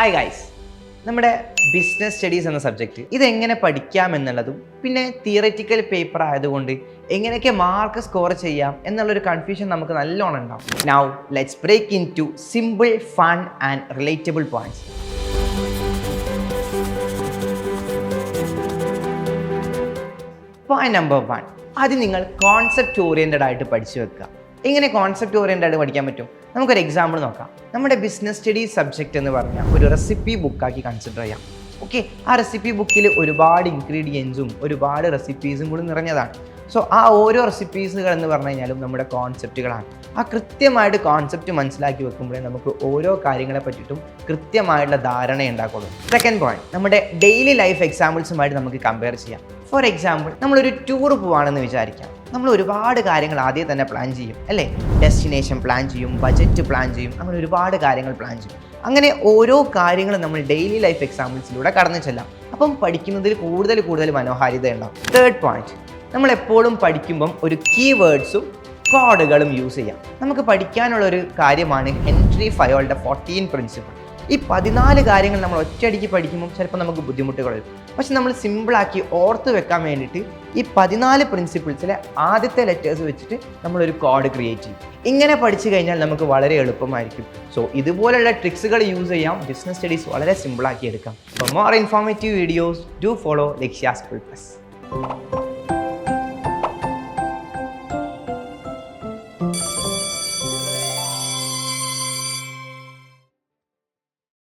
Hi guys, നമ്മുടെ business studies എന്ന subject ഇതെങ്ങനെ പഠിക്കാം എന്നുള്ളതും പിന്നെ തിയററ്റിക്കൽ പേപ്പർ ആയതുകൊണ്ട് എങ്ങനെയൊക്കെ മാർക്ക് സ്കോർ ചെയ്യാം എന്നുള്ളൊരു കൺഫ്യൂഷൻ നമുക്ക് നല്ലോണം ഉണ്ടാവും. Now let's break into simple, fun and relatable points. Point number 1, ആദ്യം നിങ്ങൾ കോൺസെപ്റ്റ് ഓറിയൻറ്റഡ് ആയിട്ട് പഠിച്ചു വെക്കുക. എങ്ങനെ കോൺസെപ്റ്റ് ഓറിയൻറ്റഡ് ആയിട്ട് പഠിക്കാൻ പറ്റും? നമുക്കൊരു എക്സാമ്പിൾ നോക്കാം. നമ്മുടെ ബിസിനസ് സ്റ്റഡീസ് സബ്ജക്റ്റ് എന്ന് പറഞ്ഞാൽ ഒരു റെസിപ്പി ബുക്കാക്കി കൺസിഡർ ചെയ്യാം. ഓക്കെ, ആ റെസിപ്പി ബുക്കിൽ ഒരുപാട് ഇൻഗ്രീഡിയൻസും ഒരുപാട് റെസിപ്പീസും കൂടി നിറഞ്ഞതാണ്. സോ ആ ഓരോ റെസിപ്പീസുകൾ എന്ന് പറഞ്ഞു കഴിഞ്ഞാലും നമ്മുടെ കോൺസെപ്റ്റുകളാണ്. ആ കൃത്യമായിട്ട് കോൺസെപ്റ്റ് മനസ്സിലാക്കി വെക്കുമ്പോഴേ നമുക്ക് ഓരോ കാര്യങ്ങളെ പറ്റിയിട്ടും കൃത്യമായിട്ടുള്ള ധാരണ ഉണ്ടാക്കുള്ളൂ. സെക്കൻഡ് പോയിന്റ്, നമ്മുടെ ഡെയിലി ലൈഫ് എക്സാമ്പിൾസുമായിട്ട് നമുക്ക് കമ്പയർ ചെയ്യാം. ഫോർ എക്സാമ്പിൾ, നമ്മളൊരു ടൂർ പോവാണെന്ന് വിചാരിക്കാം. നമ്മൾ ഒരുപാട് കാര്യങ്ങൾ ആദ്യം തന്നെ പ്ലാൻ ചെയ്യും, അല്ലേ? ഡെസ്റ്റിനേഷൻ പ്ലാൻ ചെയ്യും, ബജറ്റ് പ്ലാൻ ചെയ്യും, അങ്ങനെ ഒരുപാട് കാര്യങ്ങൾ പ്ലാൻ ചെയ്യും. അങ്ങനെ ഓരോ കാര്യങ്ങളും നമ്മൾ ഡെയിലി ലൈഫ് എക്സാമ്പിൾസിലൂടെ കടന്നു ചെല്ലാം. അപ്പം പഠിക്കുന്നതിൽ കൂടുതൽ മനോഹാരിത ഉണ്ടാവും. തേർഡ് പോയിന്റ്, നമ്മൾ എപ്പോഴും പഠിക്കുമ്പം ഒരു കീവേഡ്സും കോഡുകളും യൂസ് ചെയ്യാം. നമുക്ക് പഠിക്കാനുള്ളൊരു കാര്യമാണ് ഹെൻറി ഫയോളുടെ 14 പ്രിൻസിപ്പിൾ. ഈ 14 കാര്യങ്ങൾ നമ്മൾ ഒറ്റയടിക്ക് പഠിക്കുമ്പോൾ ചിലപ്പോൾ നമുക്ക് ബുദ്ധിമുട്ടുകൾ വരും. പക്ഷെ നമ്മൾ സിമ്പിളാക്കി ഓർത്ത് വെക്കാൻ വേണ്ടിയിട്ട് ഈ 14 പ്രിൻസിപ്പിൾസിലെ ആദ്യത്തെ ലെറ്റേഴ്സ് വെച്ചിട്ട് നമ്മളൊരു കോഡ് ക്രിയേറ്റ് ചെയ്യും. ഇങ്ങനെ പഠിച്ചു കഴിഞ്ഞാൽ നമുക്ക് വളരെ എളുപ്പമായിരിക്കും. സോ ഇതുപോലുള്ള ട്രിക്സുകൾ യൂസ് ചെയ്യാം. ബിസിനസ് സ്റ്റഡീസ് വളരെ സിമ്പിളാക്കി എടുക്കാം. For more informative videos do follow Lakshya school plus.